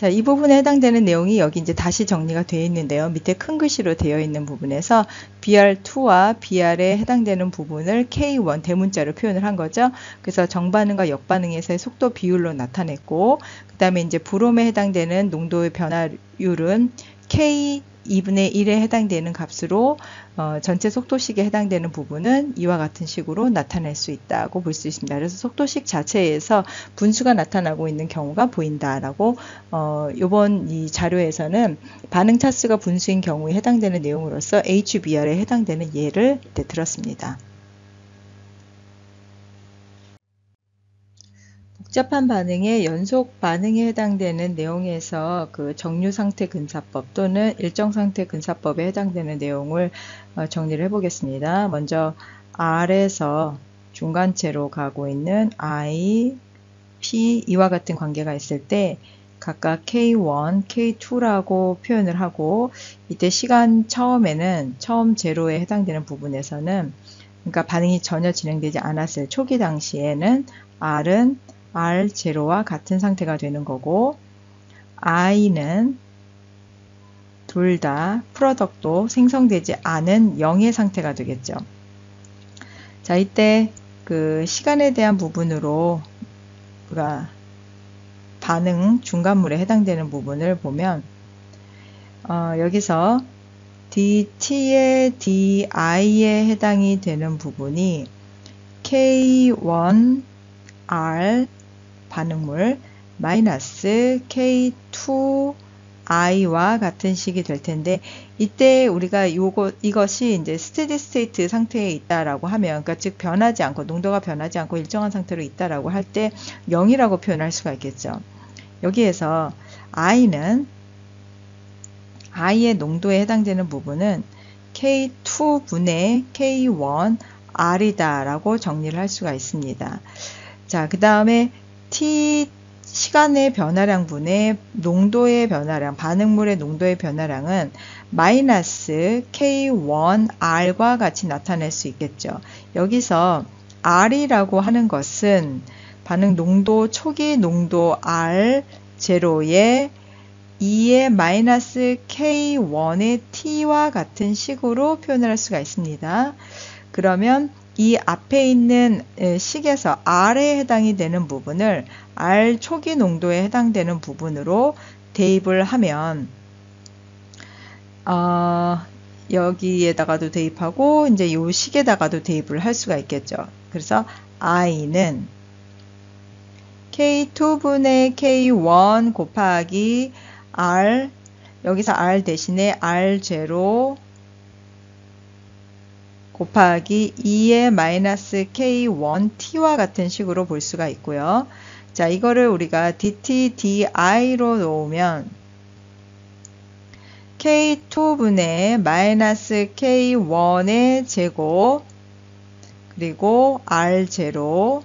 자, 이 부분에 해당되는 내용이 여기 이제 다시 정리가 되어 있는데요. 밑에 큰 글씨로 되어 있는 부분에서 BR2와 BR에 해당되는 부분을 K1 대문자로 표현을 한 거죠. 그래서 정반응과 역반응에서의 속도 비율로 나타냈고, 그 다음에 이제 브롬에 해당되는 농도의 변화율은 K 2분의 1에 해당되는 값으로 전체 속도식에 해당되는 부분은 이와 같은 식으로 나타낼 수 있다고 볼 수 있습니다. 그래서 속도식 자체에서 분수가 나타나고 있는 경우가 보인다라고 이번 이 자료에서는 반응 차수가 분수인 경우에 해당되는 내용으로서 HBR에 해당되는 예를 들었습니다. 복잡한 반응의 연속 반응에 해당되는 내용에서 그 정류상태 근사법 또는 일정상태 근사법에 해당되는 내용을 정리를 해보겠습니다. 먼저 R에서 중간체로 가고 있는 I, P 이와 같은 관계가 있을 때 각각 K1, K2라고 표현을 하고, 이때 시간 처음에는 처음 제로에 해당되는 부분에서는 그러니까 반응이 전혀 진행되지 않았을 초기 당시에는 R은 R0와 같은 상태가 되는 거고, I는 둘 다 프로덕트도 생성되지 않은 0의 상태가 되겠죠. 자, 이때 그 시간에 대한 부분으로 우리가 반응 중간물에 해당되는 부분을 보면 여기서 dt의 di에 해당이 되는 부분이 K1R 반응물 마이너스 K2I와 같은 식이 될 텐데, 이때 우리가 이것이 이제 스테디 스테이트 상태에 있다라고 하면, 그러니까 즉 변하지 않고 농도가 변하지 않고 일정한 상태로 있다라고 할 때 0이라고 표현할 수가 있겠죠. 여기에서 I의 농도에 해당되는 부분은 K2분의 K1R이다 라고 정리를 할 수가 있습니다. 자, 그 다음에 T 시간의 변화량분의 농도의 변화량, 반응물의 농도의 변화량은 마이너스 K1R과 같이 나타낼 수 있겠죠. 여기서 R이라고 하는 것은 반응 농도, 초기 농도 R0에 2의 마이너스 K1의 T와 같은 식으로 표현을 할 수가 있습니다. 그러면 이 앞에 있는 식에서 R에 해당이 되는 부분을 R 초기 농도에 해당되는 부분으로 대입을 하면 여기에다가도 대입하고 이제 이 식에다가도 대입을 할 수가 있겠죠. 그래서 I는 K2분의 K1 곱하기 R, 여기서 R 대신에 R0 곱하기 2의 마이너스 K1T와 같은 식으로 볼 수가 있고요. 자, 이거를 우리가 dt, di로 놓으면 K2분의 마이너스 K1의 제곱 그리고 R0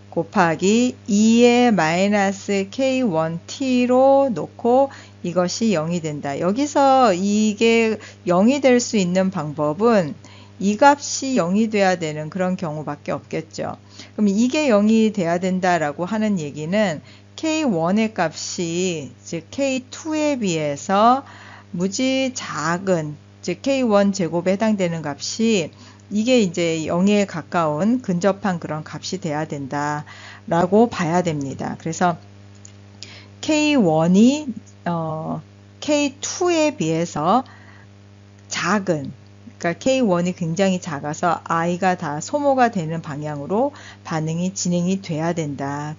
곱하기 2의 마이너스 K1T로 놓고 이것이 0이 된다. 여기서 이게 0이 될 수 있는 방법은 이 값이 0이 돼야 되는 그런 경우밖에 없겠죠. 그럼 이게 0이 돼야 된다라고 하는 얘기는 K1의 값이 즉 K2에 비해서 무지 작은 즉 K1 제곱에 해당되는 값이 이게 이제 0에 가까운 근접한 그런 값이 돼야 된다라고 봐야 됩니다. 그래서 K1이 K2에 비해서 작은, 그러니까 K1이 굉장히 작아서 I가 다 소모가 되는 방향으로 반응이 진행이 돼야 된다.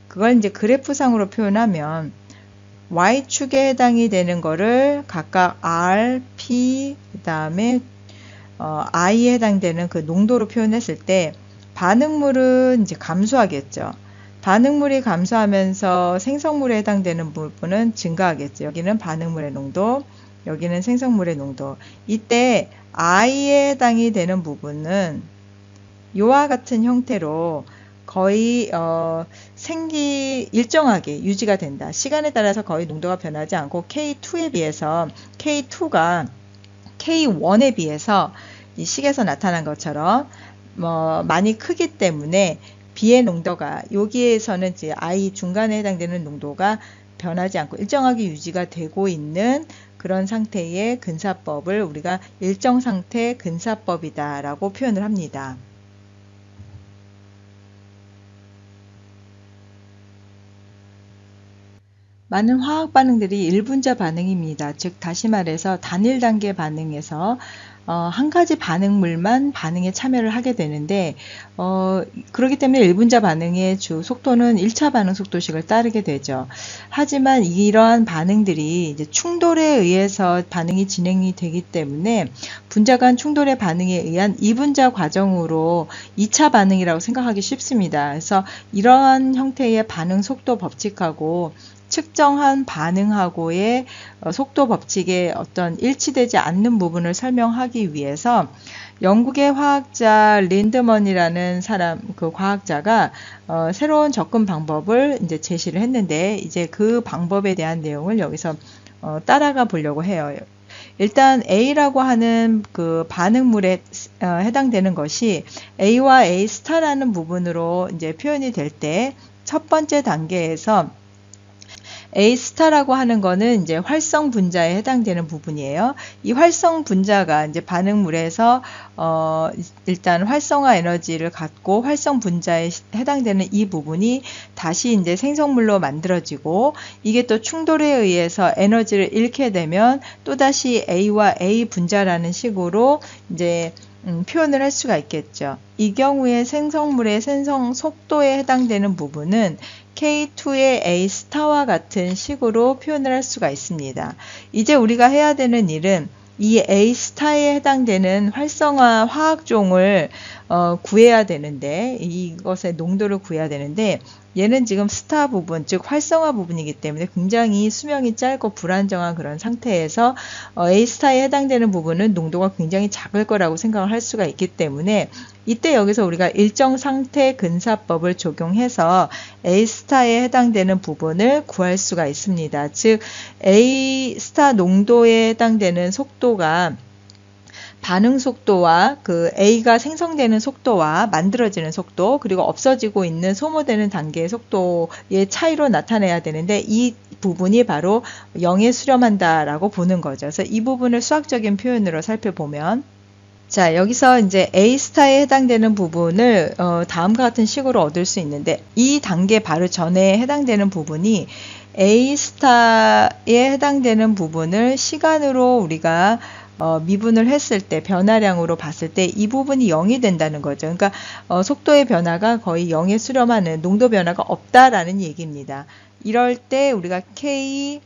그걸 이제 그래프상으로 표현하면 Y축에 해당이 되는 거를 각각 R, P, 그 다음에 I에 해당되는 그 농도로 표현했을 때 반응물은 이제 감소하겠죠. 반응물이 감소하면서 생성물에 해당되는 부분은 증가하겠죠. 여기는 반응물의 농도, 여기는 생성물의 농도. 이때 I에 해당이 되는 부분은 이와 같은 형태로 거의 일정하게 유지가 된다. 시간에 따라서 거의 농도가 변하지 않고 K2에 비해서 K2가 K1에 비해서 이 식에서 나타난 것처럼 많이 크기 때문에 B의 농도가 여기에서는 이제 I 중간에 해당되는 농도가 변하지 않고 일정하게 유지가 되고 있는 그런 상태의 근사법을 우리가 일정 상태 근사법이다 라고 표현을 합니다. 많은 화학 반응들이 1분자 반응입니다. 즉 다시 말해서 단일 단계 반응에서 한 가지 반응물만 반응에 참여를 하게 되는데 그렇기 때문에 1분자 반응의 주 속도는 1차 반응 속도식을 따르게 되죠. 하지만 이러한 반응들이 이제 충돌에 의해서 반응이 진행이 되기 때문에 분자 간 충돌의 반응에 의한 2분자 과정으로 2차 반응이라고 생각하기 쉽습니다. 그래서 이러한 형태의 반응 속도 법칙하고 측정한 반응하고의 속도 법칙의 어떤 일치되지 않는 부분을 설명하기 위해서 영국의 화학자 린드먼이라는 사람, 그 과학자가 새로운 접근 방법을 이제 제시를 했는데 이제 그 방법에 대한 내용을 여기서 따라가 보려고 해요. 일단 A라고 하는 그 반응물에 해당되는 것이 A와 A 스타라는 부분으로 이제 표현이 될 때 첫 번째 단계에서 A-라고 하는 거는 이제 활성 분자에 해당되는 부분이에요. 이 활성 분자가 이제 반응물에서 일단 활성화 에너지를 갖고 활성 분자에 해당되는 이 부분이 다시 이제 생성물로 만들어지고 이게 또 충돌에 의해서 에너지를 잃게 되면 또다시 A와 A 분자라는 식으로 이제 표현을 할 수가 있겠죠. 이 경우에 생성물의 생성 속도에 해당되는 부분은 K2의 A-와 같은 식으로 표현을 할 수가 있습니다. 이제 우리가 해야 되는 일은 이 A-에 해당되는 활성화 화학종을 구해야 되는데 이것의 농도를 구해야 되는데 얘는 지금 스타 부분, 즉 활성화 부분이기 때문에 굉장히 수명이 짧고 불안정한 그런 상태에서 A-에 해당되는 부분은 농도가 굉장히 작을 거라고 생각을 할 수가 있기 때문에 이때 여기서 우리가 일정 상태 근사법을 적용해서 A-에 해당되는 부분을 구할 수가 있습니다. 즉 A- 농도에 해당되는 속도가 반응 속도와 그 A가 생성되는 속도와 만들어지는 속도 그리고 없어지고 있는 소모되는 단계의 속도의 차이로 나타내야 되는데 이 부분이 바로 0에 수렴한다 라고 보는 거죠. 그래서 이 부분을 수학적인 표현으로 살펴보면 자, 여기서 이제 A-에 해당되는 부분을 다음과 같은 식으로 얻을 수 있는데 이 단계 바로 전에 해당되는 부분이 A-에 해당되는 부분을 시간으로 우리가 미분을 했을 때 변화량으로 봤을 때 이 부분이 0이 된다는 거죠. 그러니까 속도의 변화가 거의 0에 수렴하는 농도 변화가 없다라는 얘기입니다. 이럴 때 우리가 K1,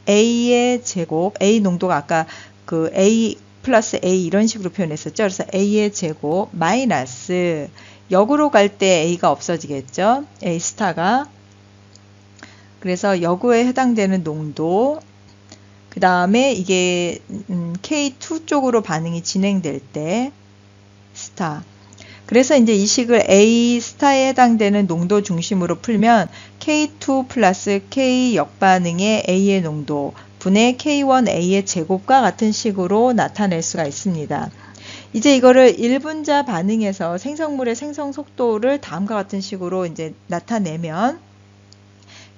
A의 제곱, A 농도가 아까 그 A 플러스 A 이런 식으로 표현했었죠. 그래서 A의 제곱 마이너스 역으로 갈 때 A가 없어지겠죠. A 스타가. 그래서 역으에 해당되는 농도 그 다음에 이게 K2 쪽으로 반응이 진행될 때 스타. 그래서 이제 이 식을 A 스타에 해당되는 농도 중심으로 풀면 K2 플러스 K 역반응의 A의 농도 분의 K1A의 제곱과 같은 식으로 나타낼 수가 있습니다. 이제 이거를 1분자 반응에서 생성물의 생성 속도를 다음과 같은 식으로 이제 나타내면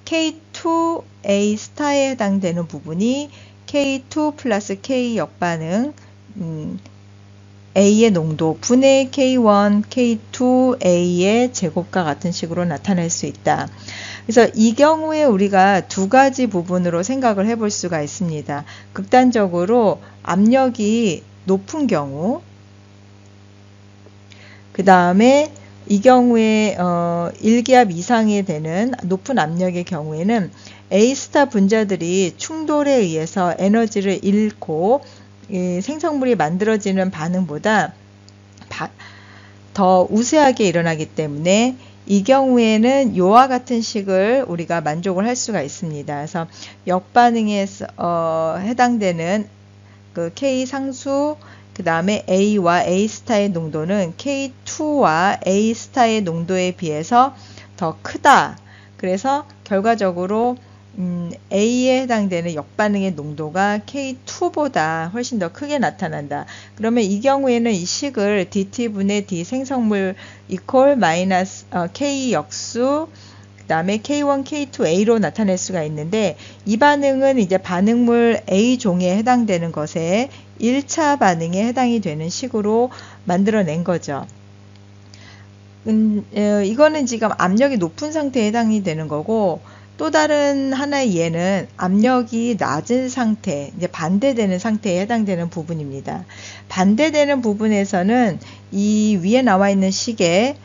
K2A 스타에 해당되는 부분이 K2 플러스 K 역반응 A의 농도 분의 K1, K2A의 제곱과 같은 식으로 나타낼 수 있다. 그래서 이 경우에 우리가 두 가지 부분으로 생각을 해볼 수가 있습니다. 극단적으로 압력이 높은 경우, 그 다음에 이 경우에 1기압 이상이 되는 높은 압력의 경우에는 A-스타 분자들이 충돌에 의해서 에너지를 잃고 생성물이 만들어지는 반응보다 더 우세하게 일어나기 때문에 이 경우에는 이와 같은 식을 우리가 만족을 할 수가 있습니다. 그래서 역반응에 해당되는 그 K 상수 그 다음에 A와 A-스타의 농도는 K2와 A-스타의 농도에 비해서 더 크다. 그래서 결과적으로 A에 해당되는 역반응의 농도가 K2보다 훨씬 더 크게 나타난다. 그러면 이 경우에는 이 식을 dT분의 D 생성물 이퀄 마이너스 K 역수 그 다음에 K1, K2A로 나타낼 수가 있는데, 이 반응은 이제 반응물 A종에 해당되는 것에 1차 반응에 해당이 되는 식으로 만들어낸 거죠. 이거는 지금 압력이 높은 상태에 해당이 되는 거고, 또 다른 하나의 예는 압력이 낮은 상태, 이제 반대되는 상태에 해당되는 부분입니다. 반대되는 부분에서는 이 위에 나와 있는 식의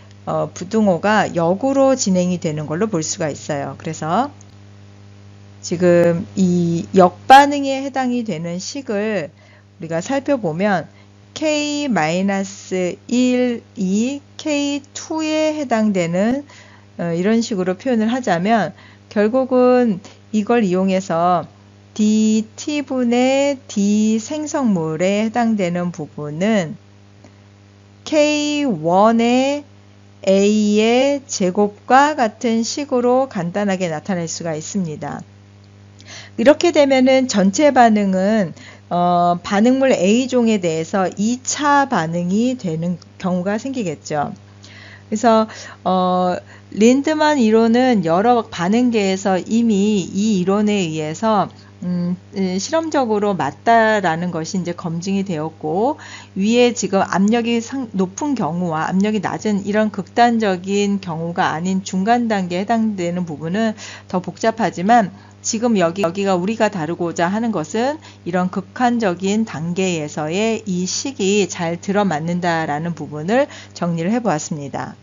부등호가 역으로 진행이 되는 걸로 볼 수가 있어요. 그래서 지금 이 역반응에 해당이 되는 식을 우리가 살펴보면 K-1, 2, K2에 해당되는 이런 식으로 표현을 하자면, 결국은 이걸 이용해서 dT분의 D 생성물에 해당되는 부분은 K1의 A의 제곱과 같은 식으로 간단하게 나타낼 수가 있습니다. 이렇게 되면은 전체 반응은 반응물 A종에 대해서 2차 반응이 되는 경우가 생기겠죠. 그래서 린드만 이론은 여러 반응계에서 이미 이 이론에 의해서 실험적으로 맞다라는 것이 이제 검증이 되었고, 위에 지금 압력이 높은 경우와 압력이 낮은 이런 극단적인 경우가 아닌 중간 단계에 해당되는 부분은 더 복잡하지만, 지금 여기가 우리가 다루고자 하는 것은 이런 극한적인 단계에서의 이 식이 잘 들어맞는다라는 부분을 정리를 해보았습니다.